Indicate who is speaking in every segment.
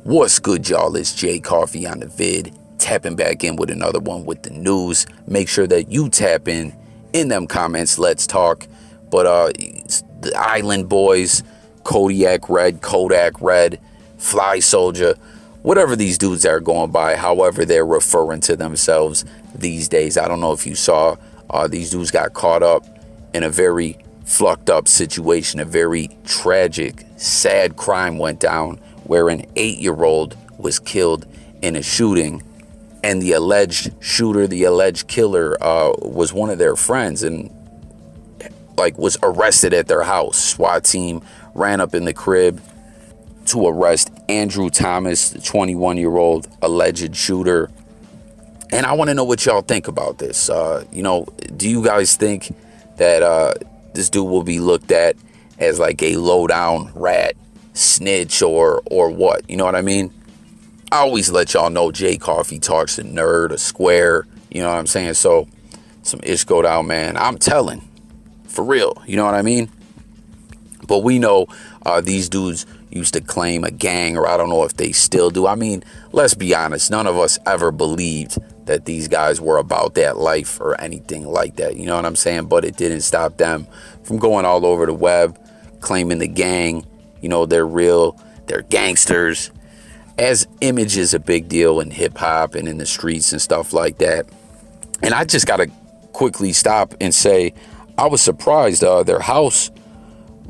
Speaker 1: What's good, y'all? It's Jay Coffee on the vid, tapping back in with another one with the news. Make sure that you tap in them comments. Let's talk. But the Island Boys, Kodiak Red, Kodak Red, Fly Soldier, whatever these dudes are going by, however they're referring to themselves these days. I don't know if you saw, these dudes got caught up in a very fucked up situation. A very tragic, sad crime went down where an 8-year-old was killed in a shooting, and the alleged shooter, the alleged killer, was one of their friends, and was arrested at their house. SWAT team ran up in the crib to arrest Andrew Thomas, the 21-year-old alleged shooter. And I want to know what y'all think about this. Do you guys think that this dude will be looked at as like a low-down rat, snitch, or what? You know what I mean? I always let y'all know Jay Coffee talks a nerd, a square. You know what I'm saying? So some ish go down, man. I'm telling. For real. You know what I mean? But we know these dudes used to claim a gang, or I don't know if they still do. I mean, let's be honest. None of us ever believed that these guys were about that life or anything like that. You know what I'm saying? But it didn't stop them from going all over the web, claiming the gang. You know, they're real. They're gangsters. As image is a big deal in hip hop and in the streets and stuff like that. And I just got to quickly stop and say, I was surprised their house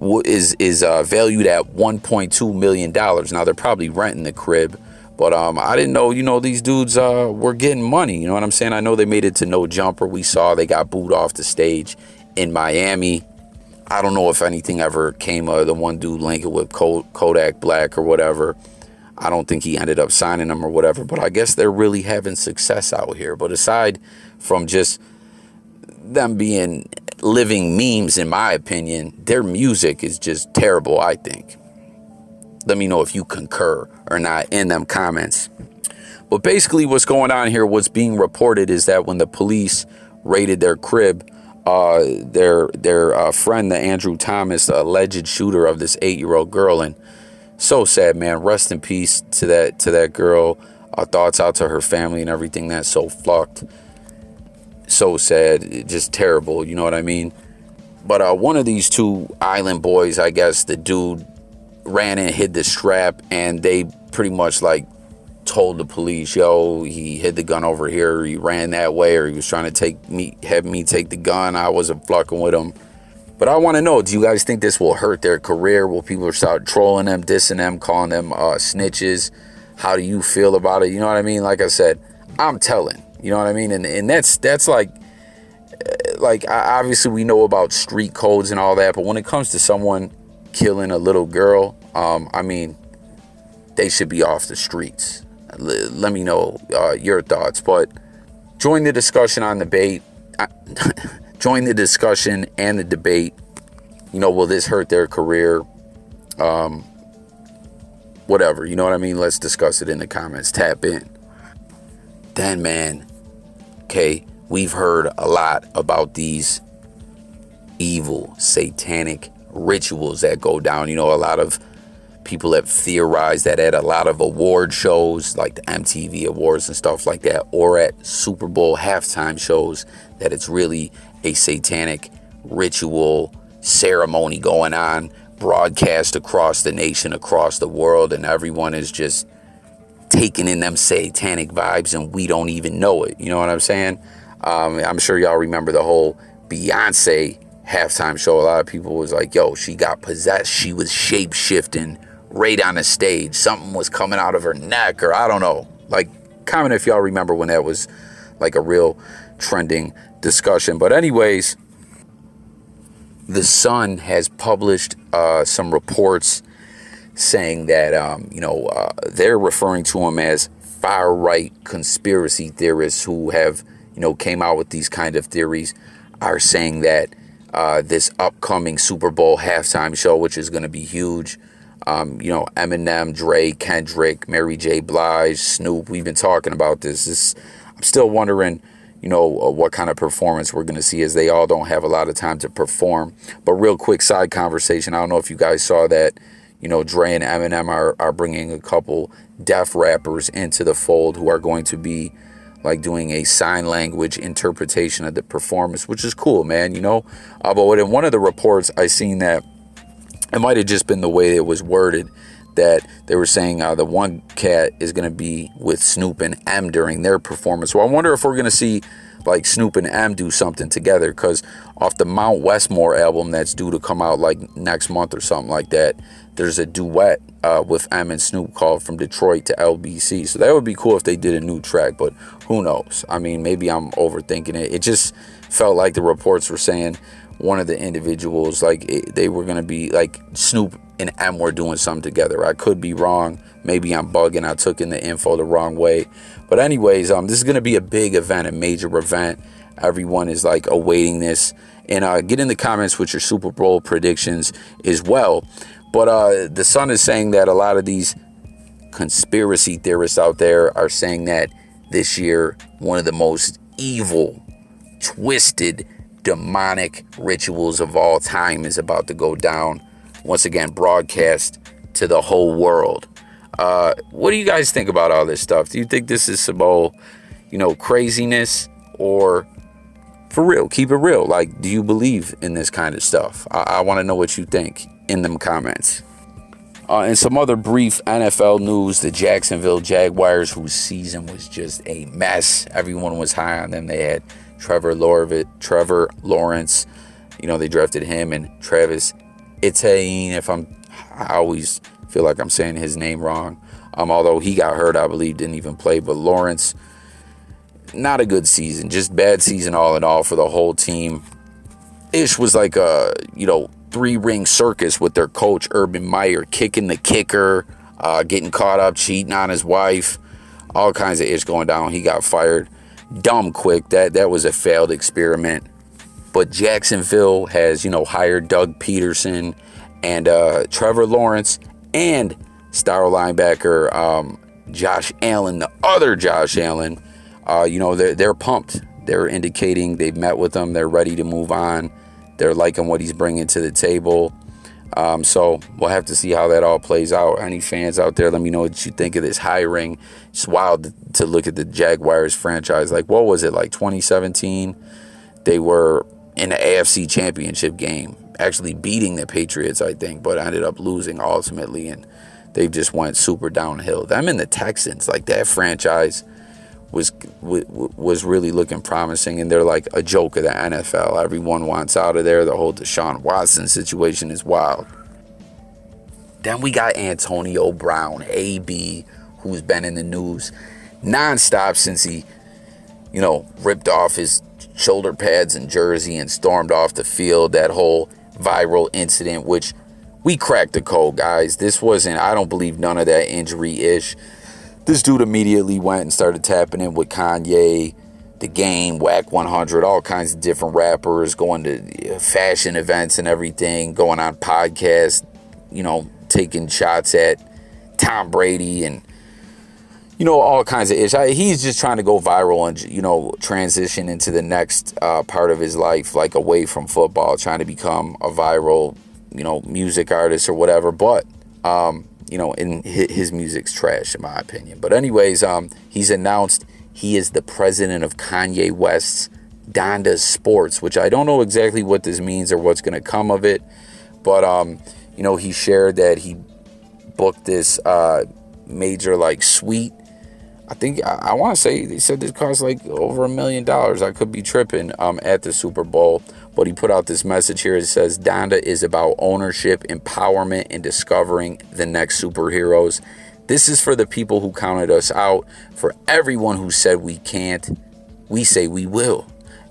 Speaker 1: is valued at $1.2 million. Now, they're probably renting the crib, but I didn't know, these dudes were getting money. You know what I'm saying? I know they made it to No Jumper. We saw they got booed off the stage in Miami. I don't know if anything ever came of the one dude linking with Kodak Black or whatever. I don't think he ended up signing them or whatever, but I guess they're really having success out here. But aside from just them being living memes, in my opinion, their music is just terrible, I think. Let me know if you concur or not in them comments. But basically what's going on here, what's being reported is that when the police raided their crib, their friend, the Andrew Thomas, the alleged shooter of this 8-year-old girl, and so sad, man. Rest in peace to that girl. Our thoughts out to her family and everything. That's so fucked. So sad, just terrible, you know what I mean? But one of these two Island Boys, I guess the dude ran and hid the strap, and they pretty much told the police, yo, he hid the gun over here, he ran that way, or he was trying to have me take the gun. I wasn't fucking with him. But I want to know, do you guys think this will hurt their career? Will people start trolling them, dissing them, calling them snitches? How do you feel about it? You know what I mean? Like I said, I'm telling. You know what I mean? And that's obviously we know about street codes and all that, but when it comes to someone killing a little girl, I mean, they should be off the streets. Let me know your thoughts. But join the discussion on debate. Join the discussion and the debate. You know, will this hurt their career? Whatever. You know what I mean? Let's discuss it in the comments. Tap in. Then, man. Okay, we've heard a lot about these evil, satanic rituals that go down. You know, a lot of people have theorized that at a lot of award shows, like the MTV Awards and stuff like that, or at Super Bowl halftime shows, that it's really a satanic ritual ceremony going on, broadcast across the nation, across the world, and everyone is just taking in them satanic vibes, and we don't even know it. You know what I'm saying? I'm sure y'all remember the whole Beyonce halftime show. A lot of people was like, yo, she got possessed. She was shape-shifting right on the stage. Something was coming out of her neck, or I don't know. Comment if y'all remember when that was a real trending discussion. But anyways, The Sun has published some reports saying that, they're referring to them as far-right conspiracy theorists who have, came out with these kind of theories, are saying that this upcoming Super Bowl halftime show, which is going to be huge, Eminem, Dre, Kendrick, Mary J. Blige, Snoop, we've been talking about this. I'm still wondering, what kind of performance we're going to see, as they all don't have a lot of time to perform. But real quick side conversation, I don't know if you guys saw that, Dre and Eminem are bringing a couple deaf rappers into the fold who are going to be like doing a sign language interpretation of the performance, which is cool, man, But in one of the reports, I seen that it might have just been the way it was worded, that they were saying the one cat is going to be with Snoop and M during their performance. So I wonder if we're going to see like Snoop and M do something together, because off the Mount Westmore album that's due to come out like next month or something like that, there's a duet with M and Snoop called From Detroit to LBC. So that would be cool if they did a new track, but who knows? I mean, maybe I'm overthinking it. It just felt like the reports were saying one of the individuals, like they were going to be like Snoop and M were doing something together. I could be wrong. Maybe I'm bugging. I took in the info the wrong way. But anyways, this is going to be a big event, a major event. Everyone is like awaiting this. And get in the comments with your Super Bowl predictions as well. But the Sun is saying that a lot of these conspiracy theorists out there are saying that this year, one of the most evil, twisted, demonic rituals of all time is about to go down. Once again, broadcast to the whole world. What do you guys think about all this stuff? Do you think this is some old, craziness, or for real? Keep it real. Like, do you believe in this kind of stuff? I want to know what you think in them comments. And some other brief NFL news, the Jacksonville Jaguars, whose season was just a mess. Everyone was high on them. They had Trevor Lawrence, they drafted him, and Travis Etienne, I always feel like I'm saying his name wrong. Although he got hurt, I believe, didn't even play. But Lawrence, not a good season, just bad season all in all for the whole team. Ish was like a, 3-ring circus with their coach, Urban Meyer, kicking the kicker, getting caught up, cheating on his wife, all kinds of ish going down. He got fired dumb quick. That was a failed experiment. But Jacksonville has, hired Doug Peterson and Trevor Lawrence and star linebacker Josh Allen, the other Josh Allen. They're pumped. They're indicating they've met with him. They're ready to move on. They're liking what he's bringing to the table. So we'll have to see how that all plays out. Any fans out there, let me know what you think of this hiring. It's wild to look at the Jaguars franchise. Like, what was it, like 2017? They were in the AFC Championship game, actually beating the Patriots, I think, but ended up losing ultimately, and they just went super downhill. Them and the Texans, like that franchise was really looking promising, and they're like a joke of the NFL. Everyone wants out of there. The whole Deshaun Watson situation is wild. Then we got Antonio Brown, AB, who's been in the news nonstop since he, ripped off his shoulder pads and jersey and stormed off the field. That whole viral incident, which we cracked the code, guys. This wasn't, I don't believe none of that injury-ish. This dude immediately went and started tapping in with Kanye, The Game, Whack 100, all kinds of different rappers, going to fashion events and everything, going on podcasts, taking shots at Tom Brady and, all kinds of ish. He's just trying to go viral and, transition into the next part of his life, like away from football, trying to become a viral, music artist or whatever. But, and his music's trash, in my opinion. But anyways, he's announced he is the president of Kanye West's Donda Sports, which I don't know exactly what this means or what's going to come of it. But, he shared that he booked this major, suite. I think, I want to say, they said this cost, over $1 million. I could be tripping at the Super Bowl. But he put out this message here. It says, Donda is about ownership, empowerment, and discovering the next superheroes. This is for the people who counted us out. For everyone who said we can't, we say we will.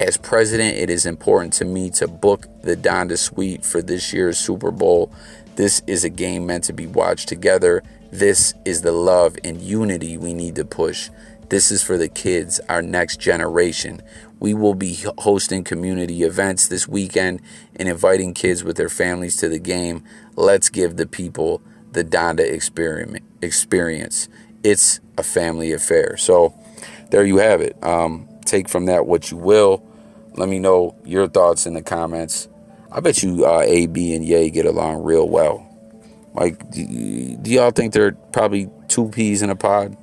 Speaker 1: As president, it is important to me to book the Donda Suite for this year's Super Bowl. This is a game meant to be watched together. This is the love and unity we need to push. This is for the kids, our next generation. We will be hosting community events this weekend and inviting kids with their families to the game. Let's give the people the Donda experience. It's a family affair. So there you have it. Take from that what you will. Let me know your thoughts in the comments. I bet you AB and Ye get along real well. Like, do y'all think they're probably two peas in a pod?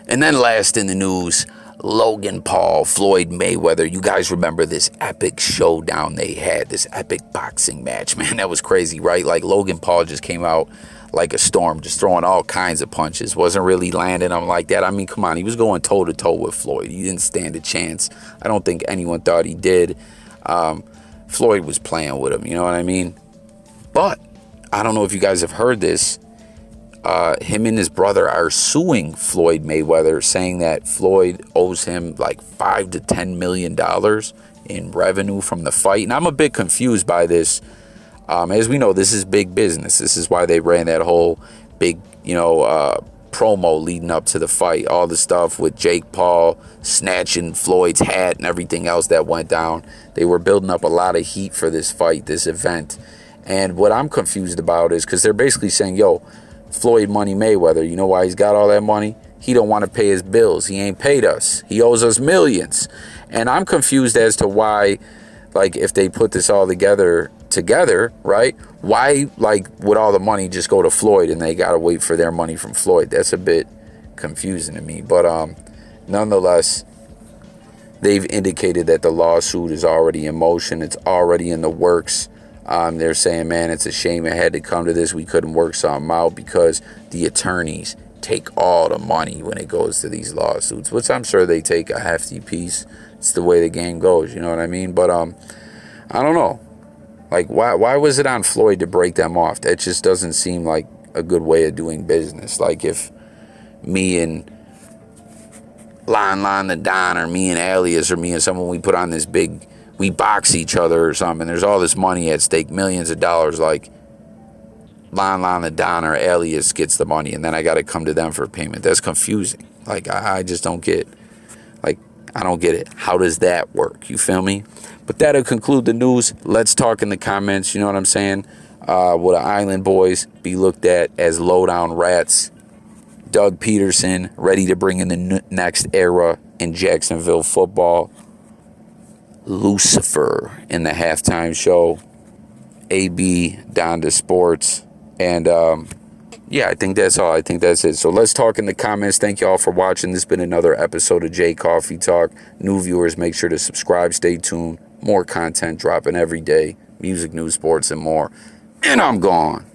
Speaker 1: And then last in the news, Logan Paul, Floyd Mayweather. You guys remember this epic showdown they had, this epic boxing match, man. That was crazy, right? Like, Logan Paul just came out like a storm, just throwing all kinds of punches. Wasn't really landing them like that. I mean, come on, he was going toe-to-toe with Floyd. He didn't stand a chance. I don't think anyone thought he did. Floyd was playing with him, you know what I mean? But I don't know if you guys have heard this. Him and his brother are suing Floyd Mayweather, saying that Floyd owes him like $5 to $10 million in revenue from the fight. And I'm a bit confused by this. As we know, this is big business. This is why they ran that whole big, promo leading up to the fight. All the stuff with Jake Paul snatching Floyd's hat and everything else that went down. They were building up a lot of heat for this fight, this event. And what I'm confused about is because they're basically saying, yo, Floyd Money Mayweather, you know why he's got all that money? He don't want to pay his bills. He ain't paid us. He owes us millions. And I'm confused as to why, like, if they put this all together, right? Why, like, would all the money just go to Floyd and they got to wait for their money from Floyd? That's a bit confusing to me. But nonetheless, they've indicated that the lawsuit is already in motion. It's already in the works. They're saying, man, it's a shame it had to come to this. We couldn't work something out because the attorneys take all the money when it goes to these lawsuits, which I'm sure they take a hefty piece. It's the way the game goes, you know what I mean? But I don't know. Like, why was it on Floyd to break them off? That just doesn't seem like a good way of doing business. Like, if me and Lon the Don, or me and Alias, or me and someone, we put on this big, we box each other or something, there's all this money at stake, millions of dollars, like Lon the Don or Alias gets the money, and then I got to come to them for payment. That's confusing. Like, I just don't get, like, I don't get it. How does that work? You feel me? But that'll conclude the news. Let's talk in the comments. You know what I'm saying? Will the Island Boys be looked at as low-down rats? Doug Peterson ready to bring in the next era in Jacksonville football. Lucifer in the halftime show. AB Donda Sports. And yeah, I think that's all. I think that's it. So let's talk in the comments. Thank y'all for watching. This has been another episode of J Coffee Talk. New viewers, make sure to subscribe. Stay tuned. More content dropping every day. Music, news, sports, and more. And I'm gone.